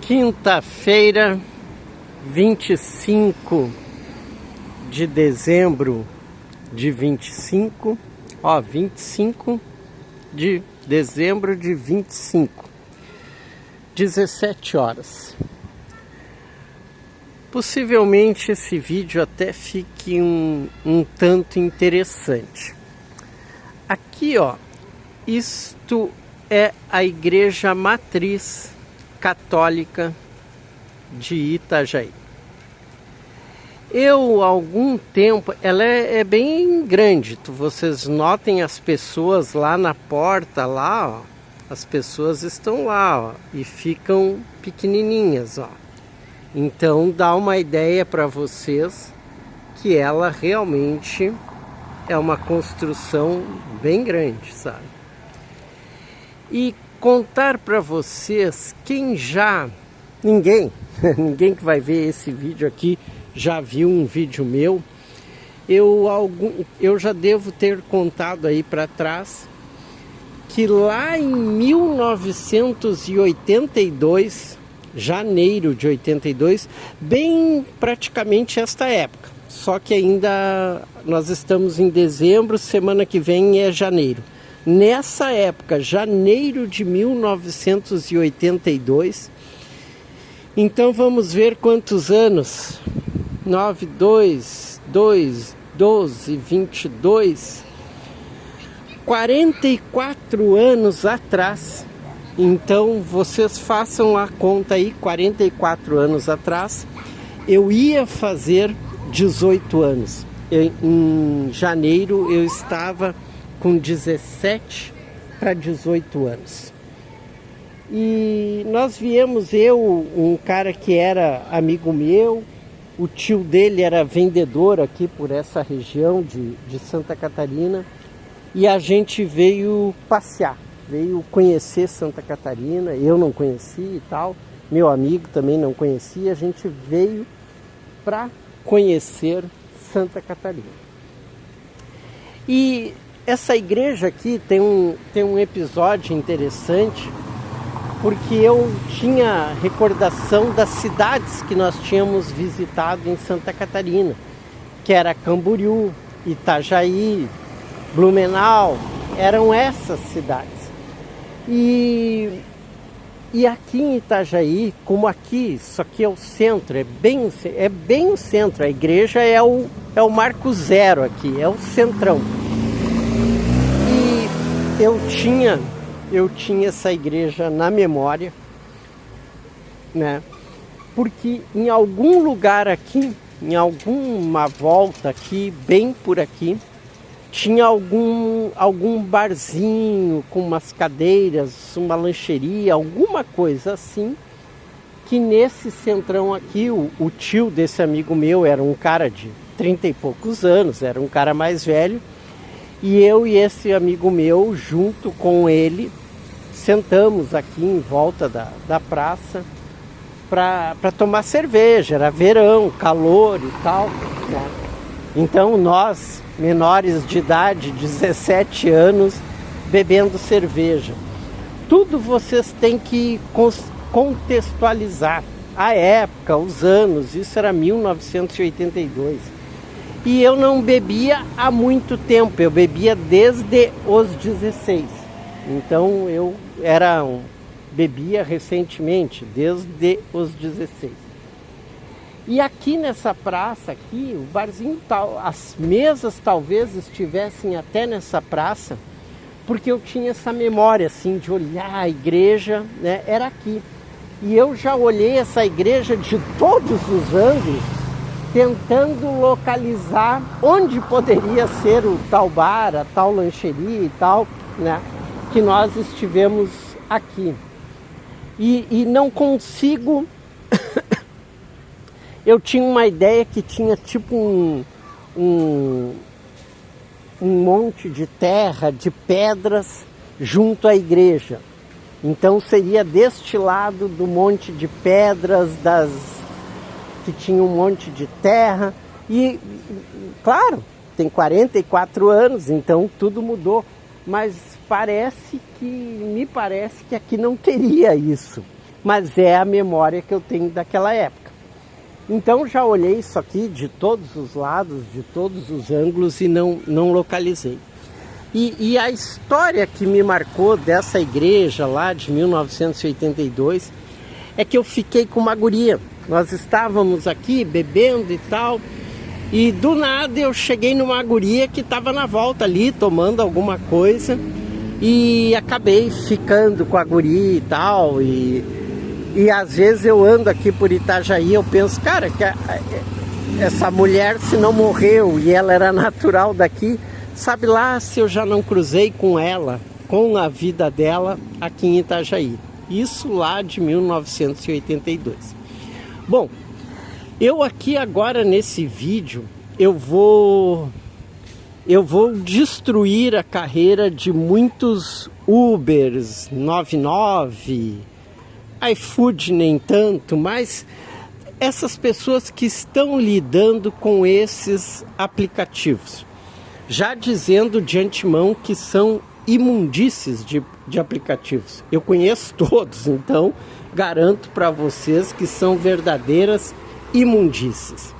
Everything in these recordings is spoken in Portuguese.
Quinta-feira, 25 de dezembro de 25 de dezembro de 25, 17 horas. Possivelmente esse vídeo até fique um tanto interessante. Aqui, ó, isto é a igreja matriz católica de Itajaí. Há algum tempo, ela é bem grande. Vocês notem as pessoas lá na porta, lá, ó, as pessoas estão lá, ó, e ficam pequenininhas, ó. Então dá uma ideia para vocês que ela realmente é uma construção bem grande, sabe? E contar para vocês, ninguém que vai ver esse vídeo aqui já viu um vídeo meu. Eu já devo ter contado aí para trás que lá em 1982, janeiro de 82, bem praticamente esta época, só que ainda nós estamos em dezembro, semana que vem é janeiro. Nessa época, janeiro de 1982, então vamos ver quantos anos, 9, 2, 12, 22, 44 anos atrás. Então vocês façam a conta aí, 44 anos atrás, eu ia fazer 18 anos. Em janeiro eu estava com 17 para 18 anos. E nós viemos, um cara que era amigo meu, o tio dele era vendedor aqui por essa região de Santa Catarina, e a gente veio passear, veio conhecer Santa Catarina. Eu não conhecia e tal, meu amigo também não conhecia, a gente veio para conhecer Santa Catarina. E essa igreja aqui tem um episódio interessante, porque eu tinha recordação das cidades que nós tínhamos visitado em Santa Catarina, que era Camboriú, Itajaí, Blumenau, eram essas cidades. E aqui em Itajaí, como aqui, isso aqui é o centro, é bem o centro, a igreja é o marco zero aqui, é o centrão. Eu tinha essa igreja na memória, né? Porque em algum lugar aqui, em alguma volta aqui, bem por aqui, tinha algum barzinho com umas cadeiras, uma lancheria, alguma coisa assim, que nesse centrão aqui, o tio desse amigo meu era um cara de 30 e poucos anos, era um cara mais velho. E eu e esse amigo meu, junto com ele, sentamos aqui em volta da praça para tomar cerveja. Era verão, calor e tal, né? Então nós, menores de idade, 17 anos, bebendo cerveja. Tudo vocês têm que contextualizar. A época, os anos, isso era 1982. E eu não bebia há muito tempo, eu bebia desde os 16. Então eu bebia recentemente, desde os 16. E aqui nessa praça, aqui, o barzinho tal, as mesas talvez estivessem até nessa praça, porque eu tinha essa memória assim de olhar a igreja, né, era aqui. E eu já olhei essa igreja de todos os ângulos, tentando localizar onde poderia ser o tal bar, a tal lancheria e tal, né, que nós estivemos aqui. E não consigo... Eu tinha uma ideia que tinha tipo um monte de terra, de pedras, junto à igreja. Então seria deste lado do monte de pedras, que tinha um monte de terra. E, claro, tem 44 anos, então tudo mudou. Mas me parece que aqui não teria isso. mas é a memória que eu tenho daquela época. Então já olhei isso aqui de todos os lados, de todos os ângulos e não localizei. E a história que me marcou dessa igreja lá de 1982 é que eu fiquei com uma guria. Nós estávamos aqui bebendo e tal, e do nada eu cheguei numa guria que estava na volta ali, tomando alguma coisa, e acabei ficando com a guria e tal, e às vezes eu ando aqui por Itajaí, eu penso, cara, que essa mulher, se não morreu e ela era natural daqui, sabe lá se eu já não cruzei com ela, com a vida dela aqui em Itajaí. Isso lá de 1982. Bom, eu aqui agora nesse vídeo, eu vou destruir a carreira de muitos Ubers 99, iFood nem tanto, mas essas pessoas que estão lidando com esses aplicativos, já dizendo de antemão que são imundícies de aplicativos. Eu conheço todos, então garanto para vocês que são verdadeiras imundícies.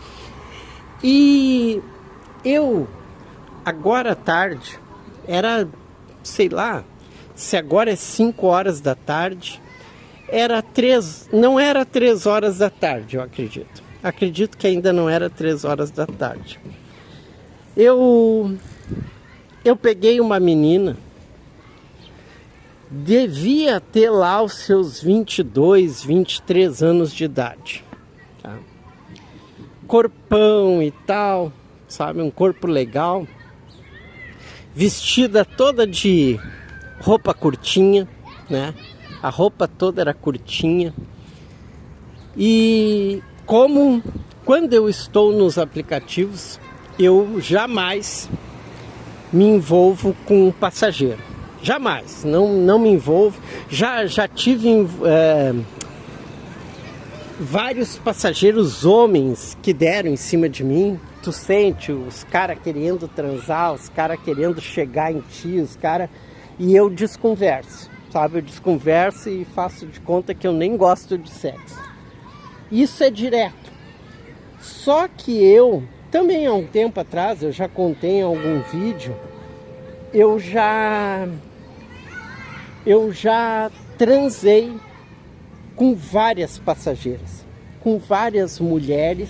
E eu, agora à tarde, era, sei lá, se agora é 5 horas da tarde, não era 3 horas da tarde, eu acredito. Acredito que ainda não era 3 horas da tarde. Eu peguei uma menina, devia ter lá os seus 22, 23 anos de idade, tá? Corpão e tal, sabe, um corpo legal, vestida toda de roupa curtinha, né? A roupa toda era curtinha. E quando eu estou nos aplicativos, eu jamais me envolvo com um passageiro. Jamais, não me envolvo. Já tive vários passageiros homens que deram em cima de mim. Tu sente os caras querendo transar, os caras querendo chegar em ti, os caras... E eu desconverso, sabe? Eu desconverso e faço de conta que eu nem gosto de sexo. Isso é direto. Só que eu, também há um tempo atrás, eu já contei em algum vídeo, eu já transei com várias passageiras, com várias mulheres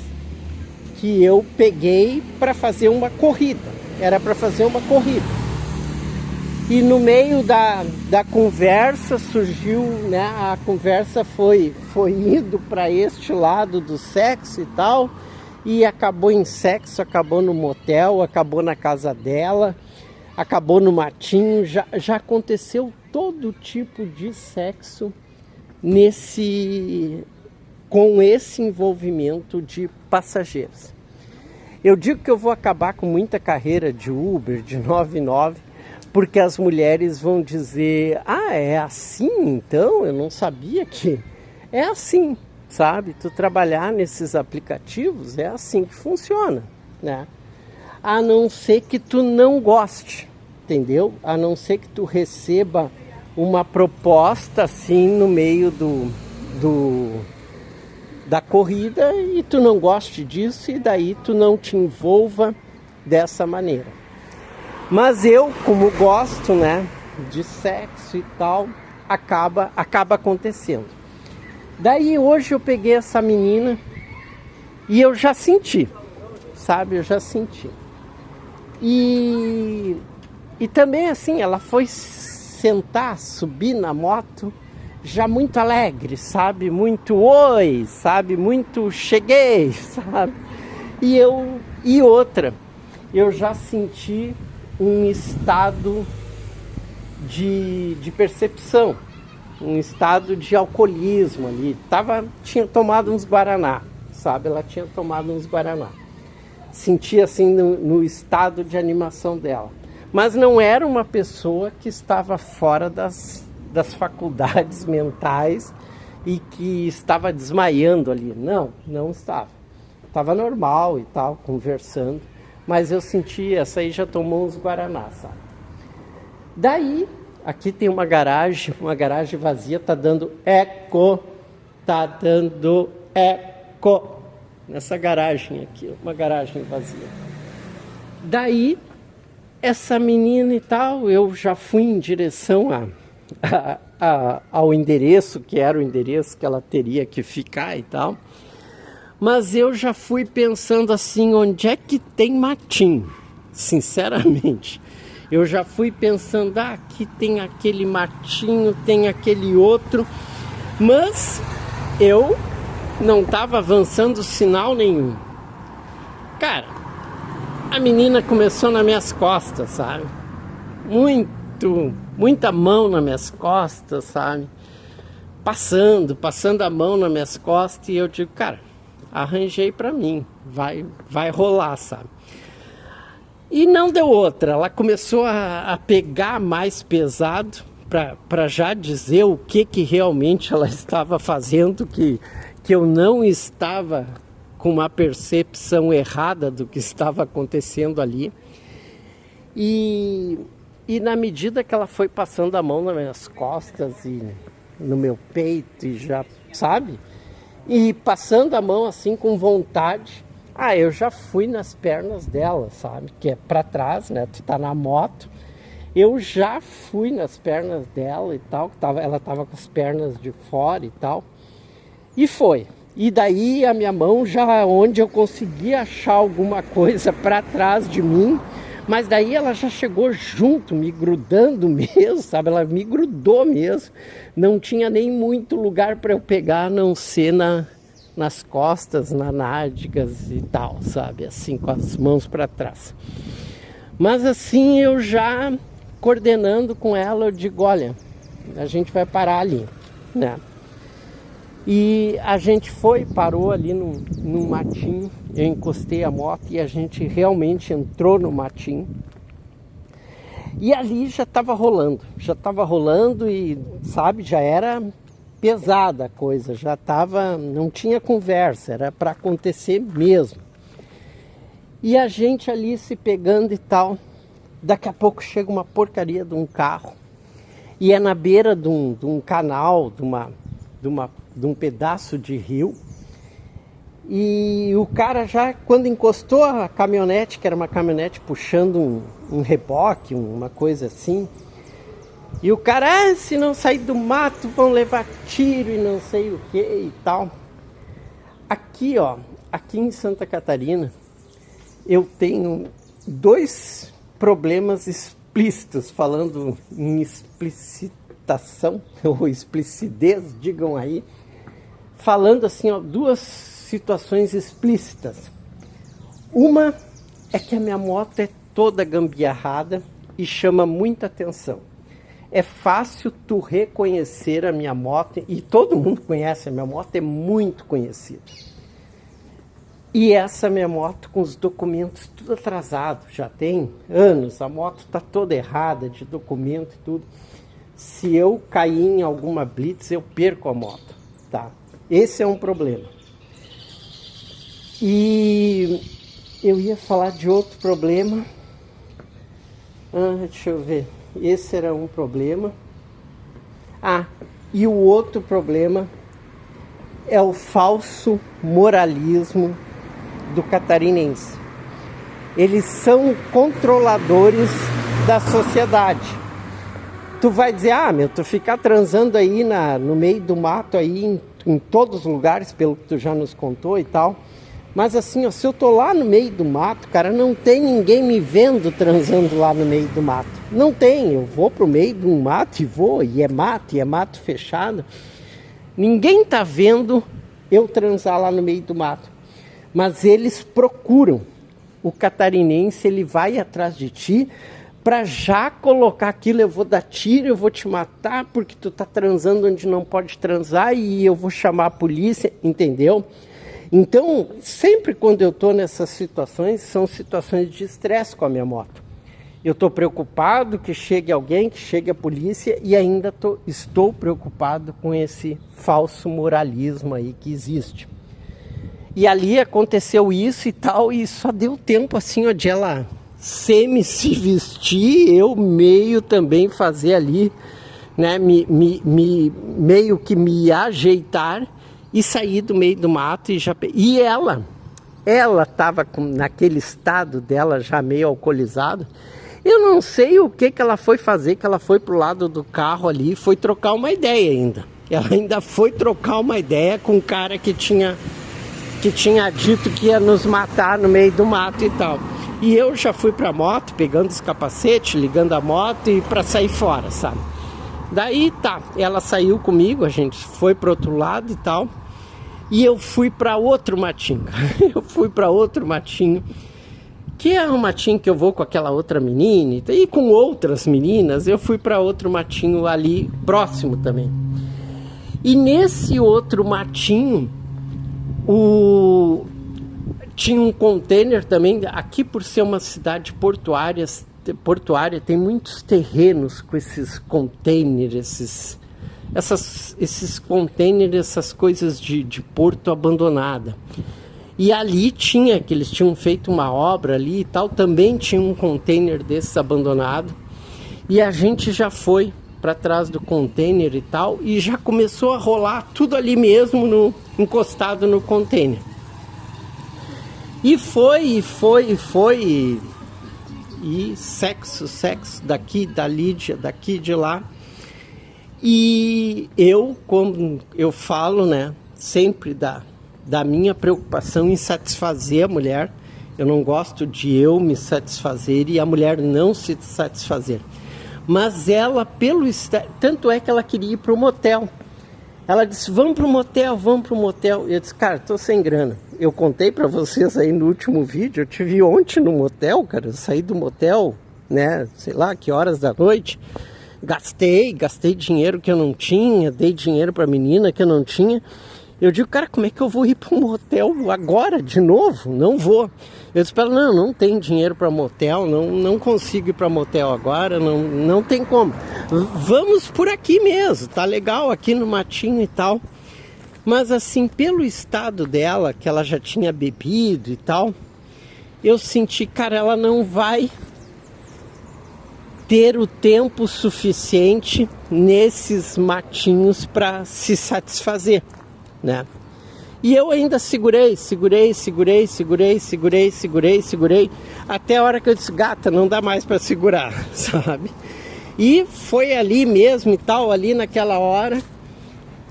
que eu peguei para fazer uma corrida. Era para fazer uma corrida. E no meio da conversa surgiu, né? A conversa foi indo para este lado do sexo e tal, e acabou em sexo, acabou no motel, acabou na casa dela, acabou no matinho. Já aconteceu todo tipo de sexo com esse envolvimento de passageiros. Eu digo que eu vou acabar com muita carreira de Uber, de 99, porque as mulheres vão dizer, é assim então? Eu não sabia que... É assim, sabe? Tu trabalhar nesses aplicativos é assim que funciona, né? A não ser que tu não goste, entendeu? A não ser que tu receba uma proposta assim no meio da corrida e tu não goste disso, e daí tu não te envolva dessa maneira. Mas eu, como gosto, né, de sexo e tal, acaba acontecendo. Daí hoje eu peguei essa menina e eu já senti, sabe? Eu já senti. E também assim, ela foi sentar, subir na moto, já muito alegre, sabe? Muito oi, sabe? Muito cheguei, sabe? E outra, eu já senti um estado de percepção, um estado de alcoolismo ali. Tinha tomado uns Guaraná, sabe? Ela tinha tomado uns Guaraná. Sentia assim no estado de animação dela. Mas não era uma pessoa que estava fora das faculdades mentais e que estava desmaiando ali. Não estava. Estava normal e tal, conversando. Mas eu senti, essa aí já tomou uns Guaraná, sabe? Daí, aqui tem uma garagem vazia, tá dando eco, Tá dando eco nessa garagem aqui, uma garagem vazia. Daí, essa menina e tal, eu já fui em direção ao endereço, que era o endereço que ela teria que ficar e tal. Mas eu já fui pensando assim, onde é que tem matinho? Sinceramente. Eu já fui pensando, aqui tem aquele matinho, tem aquele outro. Mas eu não estava avançando sinal nenhum. Cara, a menina começou nas minhas costas, sabe? Muita mão nas minhas costas, sabe? Passando a mão nas minhas costas e eu digo, cara, arranjei pra mim, vai rolar, sabe? E não deu outra, ela começou a pegar mais pesado para já dizer o que realmente ela estava fazendo, que eu não estava com uma percepção errada do que estava acontecendo ali. E na medida que ela foi passando a mão nas minhas costas e no meu peito e já, sabe? E passando a mão assim com vontade, eu já fui nas pernas dela, sabe? Que é para trás, né? Tu tá na moto. Eu já fui nas pernas dela e tal, ela tava com as pernas de fora e tal. E foi. E daí a minha mão já onde eu consegui achar alguma coisa para trás de mim, mas daí ela já chegou junto, me grudando mesmo, sabe? Ela me grudou mesmo. Não tinha nem muito lugar para eu pegar, a não ser nas costas, nas nádegas e tal, sabe? Assim, com as mãos para trás. Mas assim, eu já coordenando com ela, eu digo, olha, a gente vai parar ali, né? E a gente parou ali num matinho, eu encostei a moto e a gente realmente entrou no matinho. E ali já estava rolando e, sabe, já era pesada a coisa, não tinha conversa, era para acontecer mesmo. E a gente ali se pegando e tal, daqui a pouco chega uma porcaria de um carro e é na beira de um canal, de um pedaço de rio. E o cara já, quando encostou a caminhonete, que era uma caminhonete puxando um reboque, uma coisa assim, e o cara, se não sair do mato vão levar tiro e não sei o que e tal. Aqui em Santa Catarina, eu tenho 2 problemas explícitos, falando em explicitação ou explicidez, digam aí, falando assim, 2 situações explícitas. Uma é que a minha moto é toda gambiarrada e chama muita atenção. É fácil tu reconhecer a minha moto, e todo mundo conhece a minha moto, é muito conhecida. E essa minha moto com os documentos tudo atrasado, já tem anos, a moto está toda errada de documento e tudo. Se eu cair em alguma blitz, eu perco a moto, tá? Esse é um problema. E eu ia falar de outro problema. Deixa eu ver. Esse era um problema. E o outro problema é o falso moralismo do catarinense. Eles são controladores da sociedade. Tu vai dizer, tu ficar transando aí no meio do mato aí em todos os lugares, pelo que tu já nos contou e tal. Mas assim, se eu tô lá no meio do mato, cara, não tem ninguém me vendo transando lá no meio do mato. Não tem, eu vou pro meio de um mato e é mato fechado. Ninguém tá vendo eu transar lá no meio do mato. Mas eles procuram. O catarinense, ele vai atrás de ti para já colocar aquilo, eu vou dar tiro, eu vou te matar porque tu tá transando onde não pode transar e eu vou chamar a polícia, entendeu? Então, sempre quando eu estou nessas situações, são situações de estresse com a minha moto. Eu estou preocupado que chegue alguém, que chegue a polícia e ainda estou preocupado com esse falso moralismo aí que existe. E ali aconteceu isso e tal, e só deu tempo assim, de ela se vestir, eu meio também fazer ali, né, meio que me ajeitar. e saí do meio do mato e ela estava naquele estado dela já meio alcoolizado. Eu não sei o que ela foi fazer, que ela foi pro lado do carro ali e foi trocar uma ideia ainda. Ela ainda foi trocar uma ideia com um cara que tinha dito que ia nos matar no meio do mato e tal. E eu já fui pra moto, pegando os capacetes, ligando a moto e pra sair fora, sabe? Daí tá, ela saiu comigo, a gente foi pro outro lado e tal. E eu fui para outro matinho. Eu fui para outro matinho, que é um matinho que eu vou com aquela outra menina e com outras meninas. Eu fui para outro matinho ali próximo também. E nesse outro matinho, tinha um container também. Aqui, por ser uma cidade portuária, tem muitos terrenos com esses containers, esses containers, essas coisas de porto abandonada. E ali que eles tinham feito uma obra ali e tal, também tinha um container desses abandonado. E a gente já foi para trás do container e tal, e já começou a rolar tudo ali mesmo, encostado no container. E foi, e sexo daqui, da Lídia, daqui, de lá. E eu, como eu falo, né, sempre da minha preocupação em satisfazer a mulher. Eu não gosto de eu me satisfazer e a mulher não se satisfazer. Mas ela, tanto é que ela queria ir para o motel. Ela disse, vamos para o motel. E eu disse, cara, tô sem grana. Eu contei para vocês aí no último vídeo, eu te vi ontem no motel, cara. Eu saí do motel, né, sei lá, que horas da noite. Gastei dinheiro que eu não tinha, dei dinheiro pra menina que eu não tinha. Eu digo, cara, como é que eu vou ir para um motel agora, de novo? Não vou. Eu disse para ela, não tem dinheiro para motel, não consigo ir para motel agora, não tem como. Vamos por aqui mesmo, tá legal aqui no matinho e tal. Mas assim, pelo estado dela, que ela já tinha bebido e tal, eu senti, cara, ela não vai ter o tempo suficiente nesses matinhos para se satisfazer, né? E eu ainda segurei, até a hora que eu disse, gata, não dá mais para segurar, sabe? E foi ali mesmo e tal, ali naquela hora.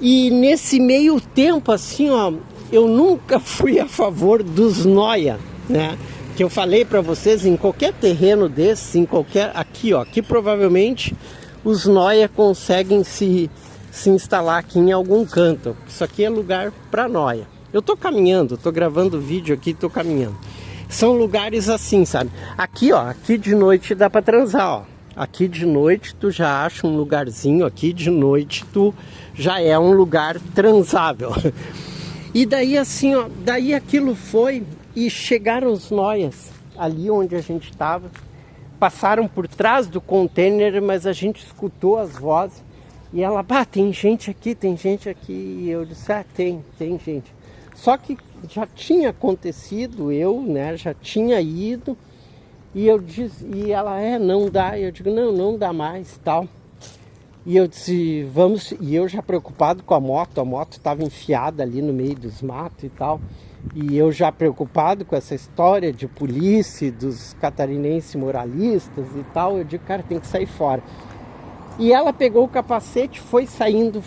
E nesse meio tempo, assim, ó, eu nunca fui a favor dos noia, né? Que eu falei para vocês, em qualquer terreno desse, aqui provavelmente os noia conseguem se instalar aqui em algum canto. Isso aqui é lugar para noia. Eu tô caminhando, tô gravando vídeo aqui, tô caminhando. São lugares assim, sabe? Aqui, ó, aqui de noite dá para transar, ó. Aqui de noite tu já acha um lugarzinho, aqui de noite tu já é um lugar transável. E daí assim, ó, daí aquilo foi e chegaram os noias ali onde a gente estava, passaram por trás do container, mas a gente escutou as vozes e ela, tem gente aqui, e eu disse, tem gente. Só que já tinha acontecido, eu, né, já tinha ido. E eu disse, e ela, não dá. E eu digo, não dá mais, tal. E eu disse, vamos. E eu já preocupado com a moto estava enfiada ali no meio dos matos e tal. E eu já preocupado com essa história de polícia, dos catarinenses moralistas e tal. Eu digo, cara, tem que sair fora. E ela pegou o capacete, foi saindo